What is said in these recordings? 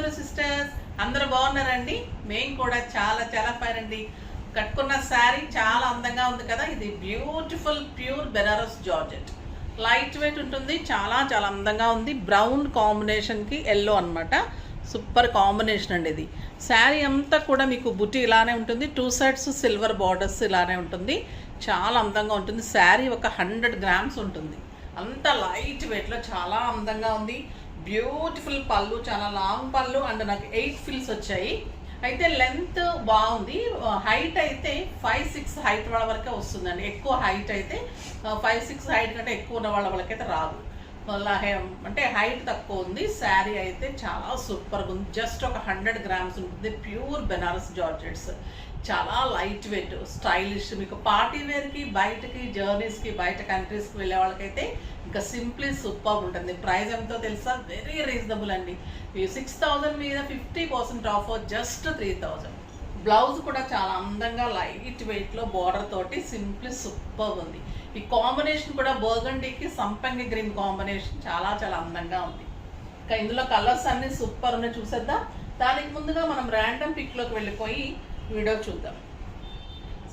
Hello sisters, అందరూ బాగున్నారండి? మేము కూడా చాలా చాలా ఫైన్ అండి. కట్టుకున్న శారీ చాలా అందంగా ఉంది కదా. ఇది beautiful pure Banaras georgette, light weight ఉంటుంది, చాలా చాలా అందంగా ఉంది. బ్రౌన్ కాంబినేషన్కి ఎల్లో అనమాట, సూపర్ కాంబినేషన్ అండి. ఇది శారీ అంతా కూడా మీకు బుట్టి ఇలానే ఉంటుంది, 2 సైడ్స్ సిల్వర్ బార్డర్స్ ఇలానే ఉంటుంది, చాలా అందంగా ఉంటుంది. శారీ ఒక 100 గ్రామ్స్ ఉంటుంది, అంత లైట్ వెయిట్లో చాలా అందంగా ఉంది. బ్యూటిఫుల్ పళ్ళు, చాలా లాంగ్ పళ్ళు అండ్ నాకు 8 ఫిల్స్ వచ్చాయి. అయితే లెంత్ బాగుంది, హైట్ అయితే 5'6" హైట్ వాళ్ళ వరకే వస్తుందండి. ఎక్కువ హైట్ అయితే 5'6" హైట్ కంటే ఎక్కువ ఉన్న వాళ్ళ వాళ్ళకైతే రాదు, అంటే హైట్ తక్కువ ఉంది. శారీ అయితే చాలా సూపర్గా ఉంది, జస్ట్ ఒక 100 గ్రామ్స్ ఉంటుంది. ప్యూర్ బెనారస్ జార్జెట్స్, చాలా లైట్ వెయిట్, స్టైలిష్. మీకు పార్టీ వేర్కి, బయటకి జర్నీస్కి, బయట కంట్రీస్కి వెళ్ళే వాళ్ళకైతే ఇంకా సింప్లీ సూపర్ ఉంటుంది. ప్రైస్ ఎంతో తెలుసా? వెరీ రీజనబుల్ అండి. 6,000 మీద 50% ఆఫర్, జస్ట్ 3,000. బ్లౌజ్ కూడా చాలా అందంగా లైట్ వెయిట్లో బోర్డర్ తోటి సింప్లీ సూపర్ ఉంది. ఈ కాంబినేషన్ కూడా బర్గండీకి సంపంగి గ్రీన్ కాంబినేషన్ చాలా చాలా అందంగా ఉంది. ఇంకా ఇందులో కలర్స్ అన్ని సూపర్ ఉన్నాయి, చూసేద్దాం. దానికి ముందుగా మనం ర్యాండమ్ పిక్లోకి వెళ్ళిపోయి వీడియో చూద్దాం.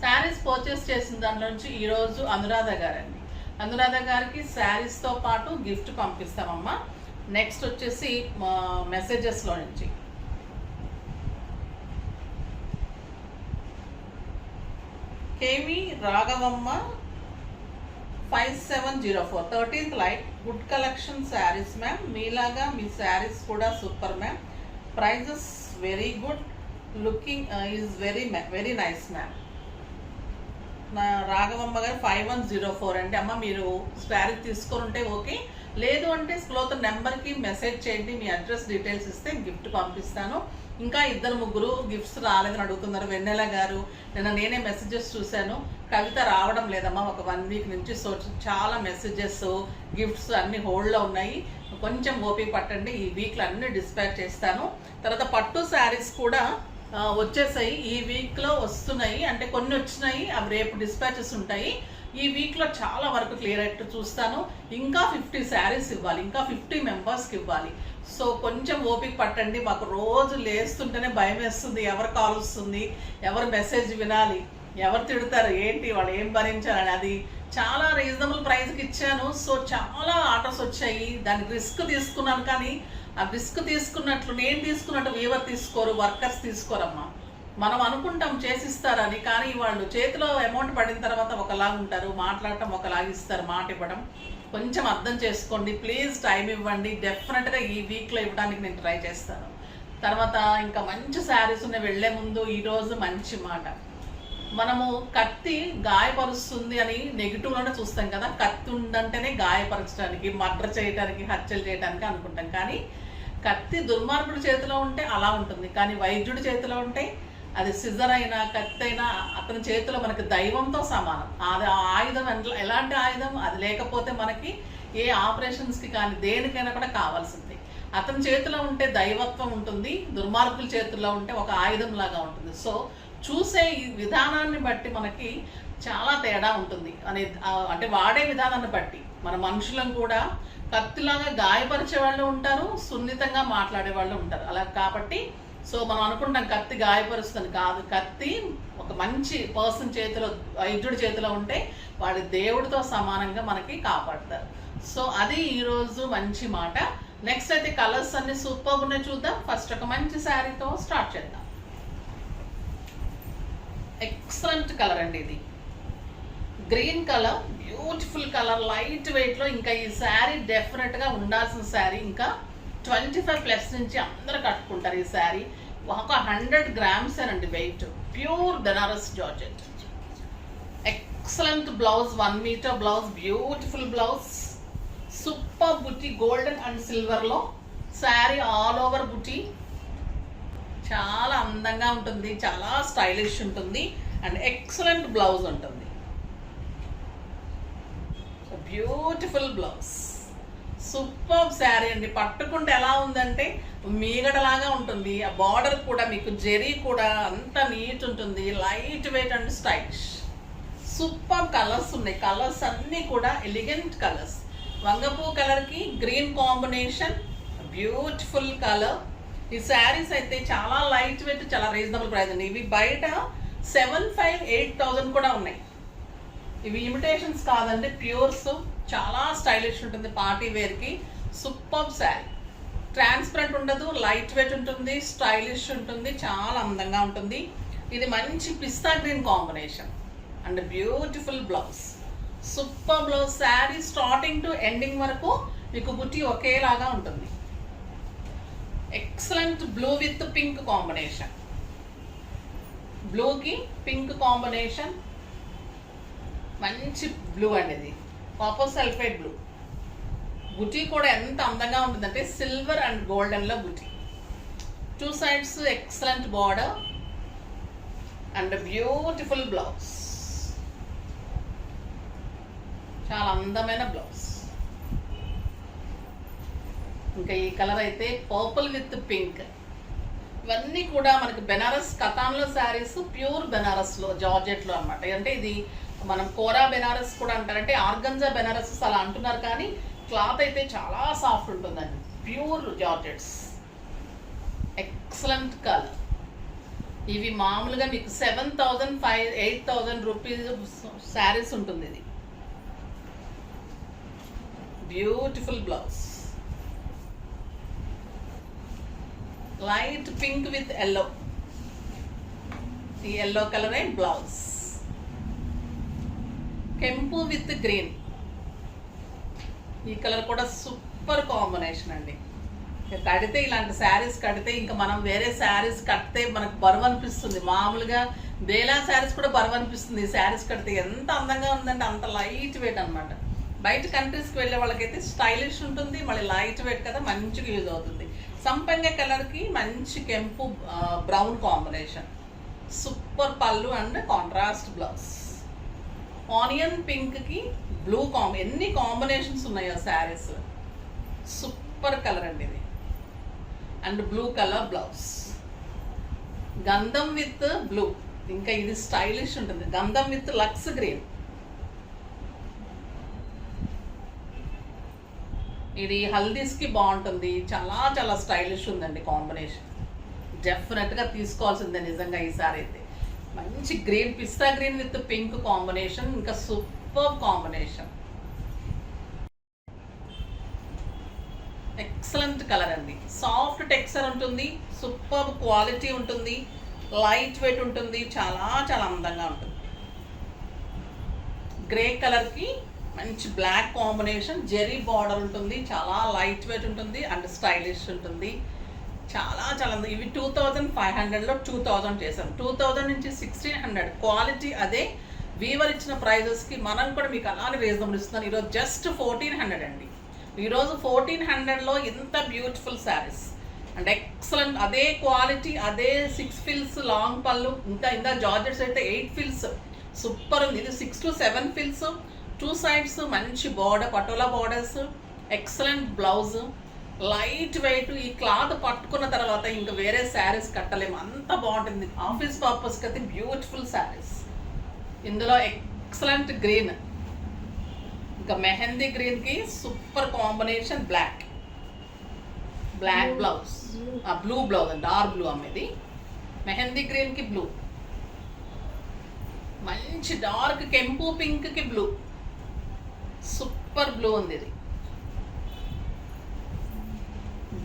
శారీస్ పర్చేస్ చేసిన దాంట్లో నుంచి ఈరోజు అనురాధ గారండి. అనురాధ గారికి శారీస్తో పాటు గిఫ్ట్ పంపిస్తామమ్మా. నెక్స్ట్ వచ్చేసి మెసేజెస్లో నుంచి K V Raghavamma 5704 13th light, good collection saris ma'am. మీలాగా మీ శారీస్ కూడా super ma'am. Prices very good, looking is very nice ma'am. నా రాఘవమ్మ గారు 5104 అండి. అమ్మ మీరు శారీ తీసుకొని ఉంటే ఓకే, లేదు అంటే స్క్రోల్ నెంబర్కి మెసేజ్ చేయండి, మీ అడ్రస్ డీటెయిల్స్ ఇస్తే గిఫ్ట్ పంపిస్తాను. ఇంకా 2-3 గిఫ్ట్స్ రాలేదని అడుగుతున్నారు. వెన్నెల గారు, నేనే మెసేజెస్ చూశాను, కవిత రావడం లేదమ్మా ఒక 1 వీక్ నుంచి. సో చాలా మెసేజెస్, గిఫ్ట్స్ అన్నీ హోల్డ్లో ఉన్నాయి, కొంచెం ఓపిక పట్టండి. ఈ వీక్లో అన్నీ డిస్పాచ్ చేస్తాను. తర్వాత పట్టు శారీస్ కూడా వచ్చేసాయి, ఈ వీక్లో వస్తున్నాయి. అంటే కొన్ని వచ్చినాయి, అవి రేపు డిస్పాచెస్ ఉంటాయి. ఈ వీక్లో చాలా వరకు క్లియర్ అయ్యేట్టు చూస్తాను. ఇంకా 50 శారీస్ ఇవ్వాలి, ఇంకా 50 మెంబర్స్కి ఇవ్వాలి. సో కొంచెం ఓపిక పట్టండి. మాకు రోజు లేస్తుంటేనే భయం వేస్తుంది, ఎవరు కాల్ వస్తుంది, ఎవరు మెసేజ్ వినాలి, ఎవరు తిడతారు, ఏంటి వాళ్ళు ఏం భరించాలని. అది చాలా రీజనబుల్ ప్రైస్కి ఇచ్చాను. సో చాలా ఆర్డర్స్ వచ్చాయి, దానికి రిస్క్ తీసుకున్నాను. కానీ ఆ రిస్క్ తీసుకున్నట్లు నేను తీసుకున్నట్టు వీవర్ తీసుకోరు, వర్కర్స్ తీసుకోరమ్మా. మనం అనుకుంటాం చేసిస్తారని, కానీ వాళ్ళు చేతిలో అమౌంట్ పడిన తర్వాత ఒకలాగా ఉంటారు, మాట్లాడటం ఒకలాగా ఇస్తారు, మాట ఇవ్వడం. కొంచెం అర్థం చేసుకోండి ప్లీజ్, టైం ఇవ్వండి. డెఫినెట్గా ఈ వీక్లో ఇవ్వడానికి నేను ట్రై చేస్తాను. తర్వాత ఇంకా మంచి శారీస్ ఉన్నాయి. వెళ్లే ముందు ఈరోజు మంచి మాట, మనము కత్తి గాయపరుస్తుంది అని నెగిటివ్లోనే చూస్తాం కదా. కత్తి ఉందంటేనే గాయపరచడానికి, మర్డర్ చేయడానికి, హత్యలు చేయడానికి అనుకుంటాం. కానీ కత్తి దుర్మార్గుడి చేతిలో ఉంటే అలా ఉంటుంది, కానీ వైద్యుడి చేతిలో ఉంటే అది సిజర్ అయినా కత్తి అయినా అతని చేతిలో మనకి దైవంతో సమానం. అది ఆయుధం ఎలాంటి ఆయుధం, అది లేకపోతే మనకి ఏ ఆపరేషన్స్కి కానీ దేనికైనా కూడా కావాల్సింది. అతని చేతిలో ఉంటే దైవత్వం ఉంటుంది, దుర్మార్గుల చేతిలో ఉంటే ఒక ఆయుధం లాగా ఉంటుంది. సో చూసే ఈ విధానాన్ని బట్టి మనకి చాలా తేడా ఉంటుంది అంటే వాడే విధానాన్ని బట్టి. మన మనుషులను కూడా కత్తిలాగా గాయపరిచే వాళ్ళు ఉంటారు, సున్నితంగా మాట్లాడే వాళ్ళు ఉంటారు. అలా కాబట్టి సో మనం అనుకుంటాం కత్తి గాయపరుస్తుంది, కాదు. కత్తి ఒక మంచి పర్సన్ చేతిలో, వైద్యుడి చేతిలో ఉంటే వాడి దేవుడితో సమానంగా మనకి కాపాడతారు. సో అది ఈరోజు మంచి మాట. నెక్స్ట్ అయితే కలర్స్ అన్ని సూపర్గా ఉన్నాయి, చూద్దాం. ఫస్ట్ ఒక మంచి శారీతో స్టార్ట్ చేద్దాం. ఎక్సలెంట్ కలర్ అండి, ఇది green colour, beautiful colour, light వెయిట్లో. ఇంకా ఈ శారీ డెఫినెట్గా ఉండాల్సిన శారీ. ఇంకా 25+ నుంచి అందరూ కట్టుకుంటారు ఈ శారీ. ఒక 100 గ్రామ్స్ అండి weight, pure Banaras georgette. Excellent blouse, 1 metre blouse, beautiful blouse, super బుట్టి, గోల్డెన్ అండ్ సిల్వర్లో శారీ ఆల్ ఓవర్ బుట్టి. చాలా అందంగా ఉంటుంది, చాలా స్టైలిష్ ఉంటుంది అండ్ ఎక్సలెంట్ బ్లౌజ్ ఉంటుంది. బ్యూటిఫుల్ బ్లౌజ్, సూపర్ శారీ అండి. పట్టుకుంటే ఎలా ఉందంటే మీగడలాగా ఉంటుంది. ఆ బార్డర్ కూడా మీకు జెరీ కూడా అంత నీట్ ఉంటుంది, light weight and stylish. Super colours ఉన్నాయి, కలర్స్ అన్నీ కూడా ఎలిగెంట్ కలర్స్. వంగపూ కలర్కి గ్రీన్ కాంబినేషన్, బ్యూటిఫుల్ కలర్. ఈ శారీస్ అయితే చాలా లైట్ వెయిట్, చాలా రీజనబుల్ ప్రైస్ అండి. ఇవి బయట 7,500-8,000 కూడా ఉన్నాయి. ఇవి ఇమిటేషన్స్ కాదండి, ప్యూర్స్. చాలా స్టైలిష్ ఉంటుంది, పార్టీ వేర్కి సూపర్ శారీ. ట్రాన్స్పరెంట్ ఉండదు, లైట్ వెయిట్ ఉంటుంది, స్టైలిష్ ఉంటుంది, చాలా అందంగా ఉంటుంది. ఇది మంచి పిస్తా green combination and beautiful blouse, super blouse. Sari starting to ending వరకు మీకు బుట్టి ఒకేలాగా ఉంటుంది. Excellent blue with pink combination, బ్లూకి పింక్ కాంబినేషన్, మంచి బ్లూ అండి. ఇది కాపర్ సల్ఫేట్ బ్లూ. బుటీ కూడా ఎంత అందంగా ఉంటుందంటే silver and గోల్డెన్లో buti. 2 sides excellent border and beautiful blouse, చాలా అందమైన బ్లౌజ్. ఇంకా ఈ కలర్ అయితే పర్పుల్ విత్ పింక్. ఇవన్నీ కూడా మనకి బెనారస్ కతాన్లో శారీస్, ప్యూర్ బెనారస్లో జార్జెట్లో అనమాట. అంటే ఇది మనం కోరా బెనారస్ కూడా అంటారంటే ఆర్గంజా బెనారస్ అలా అంటున్నారు, కానీ క్లాత్ అయితే చాలా సాఫ్ట్ ఉంటుందండి. Pure georgettes, excellent colour. ఇవి మామూలుగా మీకు 7,500-8,000 రూపీస్ శారీస్ ఉంటుంది. ఇది beautiful blouse, light pink with yellow. ఈ ఎల్లో కలరే బ్లౌజ్. కెంపు విత్ గ్రీన్, ఈ కలర్ కూడా సూపర్ కాంబినేషన్ అండి. కడితే ఇలాంటి శారీస్ కడితే ఇంకా మనం వేరే శారీస్ కడితే మనకు బరువు అనిపిస్తుంది. మామూలుగా బేలా శారీస్ కూడా బరువు అనిపిస్తుంది. ఈ శారీస్ కడితే ఎంత అందంగా ఉందంటే అంత లైట్ వెయిట్ అనమాట. బయట కంట్రీస్కి వెళ్ళే వాళ్ళకైతే స్టైలిష్ ఉంటుంది, మళ్ళీ లైట్ వెయిట్ కదా, మంచిగా యూజ్ అవుతుంది. సంపంగ కలర్కి మంచి కెంపు బ్రౌన్ కాంబినేషన్, సూపర్ పళ్ళు అండ్ కాంట్రాస్ట్ బ్లౌజ్. ఆనియన్ పింక్కి బ్లూ ఎన్ని కాంబినేషన్స్ ఉన్నాయో శారీస్. సూపర్ కలర్ అండి ఇది. అండ్ బ్లూ కలర్ బ్లౌజ్, గంధం విత్ బ్లూ. ఇంకా ఇది స్టైలిష్ ఉంటుంది, గంధం విత్ లక్స్ గ్రీన్. ఇది హల్దీస్కి బాగుంటుంది, చాలా చాలా స్టైలిష్ ఉందండి కాంబినేషన్. డెఫినెట్గా తీసుకోవాల్సిందే నిజంగా ఈసారి అయితే. మంచి green, pista green with pink combination, ఇంకా సూపర్ కాంబినేషన్. ఎక్సలెంట్ కలర్ అండి. సాఫ్ట్ టెక్స్చర్ ఉంటుంది, సూపర్ క్వాలిటీ ఉంటుంది, లైట్ వెయిట్ ఉంటుంది, చాలా చాలా అందంగా ఉంటుంది. గ్రే కలర్కి మంచి బ్లాక్ కాంబినేషన్, జెరీ బార్డర్ ఉంటుంది, చాలా లైట్ వెయిట్ ఉంటుంది అండ్ స్టైలిష్ ఉంటుంది. చాలా చాలా ఇవి 2,500లో 2,000 చేశాను. 2,000 నుంచి 1,600 క్వాలిటీ అదే. వీవర్ ఇచ్చిన ప్రైజెస్కి మనం కూడా మీకు అలానే రీజనబుల్ ఇస్తున్నాను. ఈరోజు జస్ట్ 1,400 అండి. ఈరోజు 1,400లో ఇంత బ్యూటిఫుల్ శారీస్ అండ్ ఎక్సలెంట్, అదే క్వాలిటీ, అదే 6 ఫిల్స్ లాంగ్ పళ్ళు. ఇంకా జార్జెట్స్ అయితే 8 ఫిల్స్ సూపర్ ఉంది. ఇది 6 to 7 ఫిల్స్, 2 sides మంచి border, patola borders, excellent blouse, light weight. ఈ క్లాత్ పట్టుకున్న తర్వాత ఇంకా వేరే శారీస్ కట్టలేము, అంత బాగుంటుంది. ఆఫీస్ పర్పస్కి అయితే బ్యూటిఫుల్ శారీస్. ఇందులో ఎక్సలెంట్ గ్రీన్, ఇంకా మెహందీ గ్రీన్కి super combination, black blouse, blue blouse, dark blue అమ్మేది. మెహందీ గ్రీన్కి బ్లూ, మంచి డార్క్ కెంపు పింక్కి బ్లూ, సూపర్ బ్లూ ఉంది. ఇది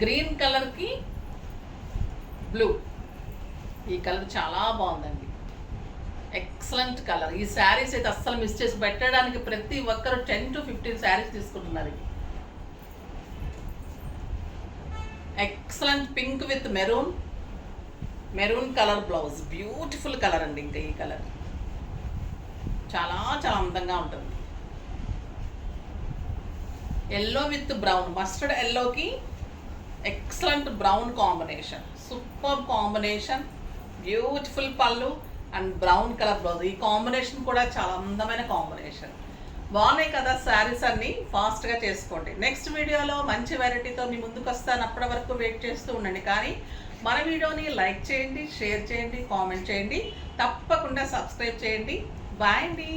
గ్రీన్ కలర్కి బ్లూ, ఈ కలర్ చాలా బాగుందండి, ఎక్సలెంట్ కలర్. ఈ శారీస్ అయితే అస్సలు మిస్ చేసి పెట్టడానికి ప్రతి ఒక్కరు 10 to 15 శారీస్ తీసుకుంటున్నారు. Excellent pink with maroon colour blouse, beautiful colour అండి. ఇంకా ఈ కలర్ చాలా చాలా అందంగా ఉంటుంది. ఎల్లో విత్ బ్రౌన్, మస్టర్డ్ ఎల్లోకి excellent brown combination, super combination, beautiful పళ్ళు అండ్ బ్రౌన్ కలర్ బ్లౌజ్. ఈ కాంబినేషన్ కూడా చాలా అందమైన కాంబినేషన్. బాగున్నాయి కదా శారీస్ అన్నీ. ఫాస్ట్గా చేసుకోండి. నెక్స్ట్ వీడియోలో మంచి వెరైటీతో మీ ముందుకు వస్తాను. అప్పటి వరకు వెయిట్ చేస్తూ ఉండండి. కానీ మన వీడియోని లైక్ చేయండి, షేర్ చేయండి, కామెంట్ చేయండి, తప్పకుండా సబ్స్క్రైబ్ చేయండి. బాయ్ అండి.